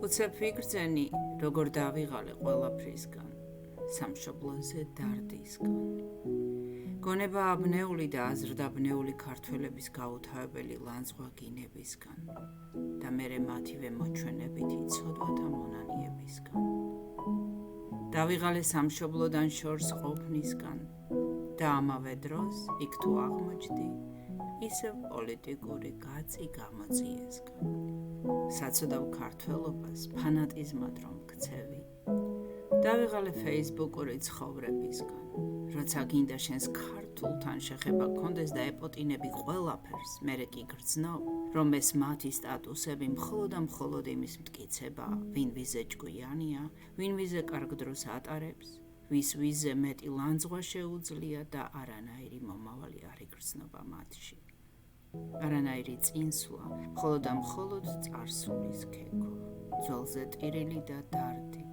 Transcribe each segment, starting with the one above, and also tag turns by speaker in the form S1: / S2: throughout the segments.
S1: უცებ ვიგრძენი, როგორ დავიღალე ყველაფრისგან, სამშობლოზე დარდისგან. გონება აბნეული და აზრდაბნეული ქართველების გაუთავებელი ლანძღვა გინებისგან და მერე მათივე მოჩვენებითი ცოდვათა მონანიებისგან. დავიღალე სამშობლოდან შორს ყოფნისგან და ამავე დროს იქ თუ აღმოჩნდი, ისევ პოლიტიკური გაწი გამოწიესგან. საცოდავ ქართველობას ფანატიზმად რომ ქცევი. დავიღალე ფეისბუკური ცხოვრებისგან, როცა გინდა შენს ქართულთან შეხება გქონდეს და ეპოტინები ყველაფერს, მერე კი გრძნობ, რომ ეს მათი სტატუსები მხოლოდ და მხოლოდ იმის მტკიცება, ვინ ვიზე ჭკვიანია, ვინ ვიზე კარგ დროს ატარებს, ვის ვიზე მეტი ლანძღვა შეუძლია და არანაირი მომავალი არ იგრძნობა მათში. არანაირი წინსვლა, მხოლოდ და მხოლოდ წარსულის ქექვა, ძველზე ტირილი და დარდი,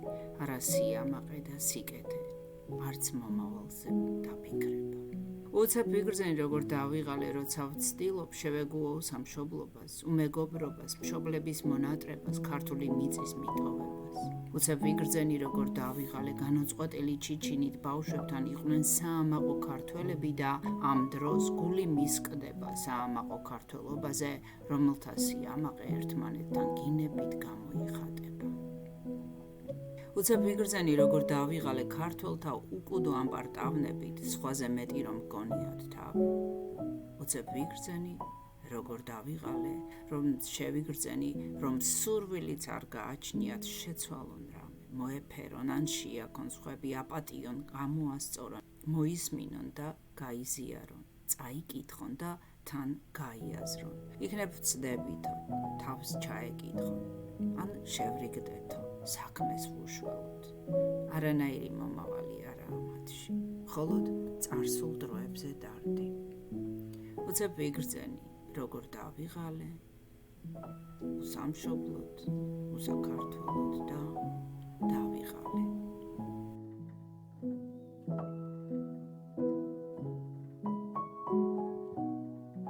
S1: არა სიამაყე და სიკეთე, არც მომავალზე დაფიქრება. უცებ ვიგრძენი, როგორ დავიღალე, როცა ვცდილობ შევეგუო სამშობლობას, უმეგობრობას, მშობლების მონატრებას, ქართული მიწის მიტოვებას. უცებ ვიგრძენი, როგორ დავიღალე, განუწყვეტელი ჩიჩინით ბავშვებთან იყვნენ საამაყო ქართველები და ამ დროს გული მისკდება საამაყო ქართველობაზე, რომელთა სიამაყე ერთმანეთთან გინებით გამოიხატება. უცებ ვიგრძენი, როგორ დავიღალე, ქართველთა უკუდო ამპარტავნებით, სხვაზე მეტი რომ გონიათ თავი. უცებ ვიგრძენი, როგორ დავიღალე, რომ შევიგრძენი, რომ სურვილიც არ გააჩნიათ შეცვალონ რამე, მოეფერონ ან შეაქონ სხვები, აპატიონ, გამოასწორონ, მოისმინონ და გაიზიარონ, წაიკითხონ და თან გაიაზრონ. იქნებ ვწდებითო, თავს ჩაეკითხონ, ან შევრიგდეთო, საქმეს ვუშველოთ. არანაირი მომავალი არაა მათში, მხოლოდ წარსულ დროებზე დარდი. უცებ ვიგრძენი, როგორ დავიღალე, უსამშობლოდ, უსაქართველოდ და დავიღალე.